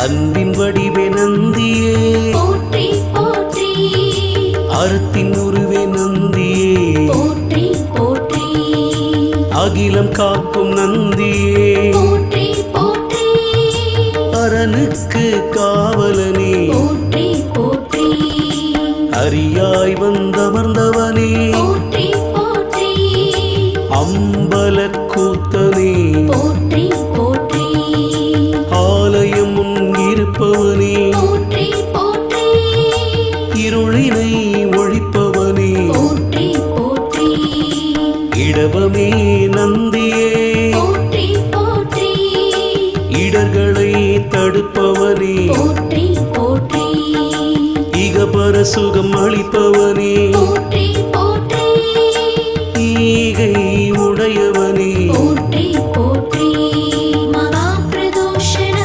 அன்பின் வடிவே நந்தியே போற்றி போற்றி அறத்தின் உருவே நந்தியே போற்றி போற்றி அகிலம் காக்கும் நந்தியே போற்றி போற்றி அரணுக்கு காவலனே போற்றி போற்றி அரியாய் வந்தமர்ந்தவனே போற்றி போற்றி அம்பல கூத்தனே போற்றி போற்றி ஆலயம் முன் இருப்பவனே போற்றி போற்றி இருளினை ஒழிப்பவனே போற்றி போற்றி இடவமே நந்தியே போற்றி போற்றி இடர்களை தடுப்பவனே போற்றி போற்றி இகபர சுகம் அளிப்பவனே போற்றி போற்றி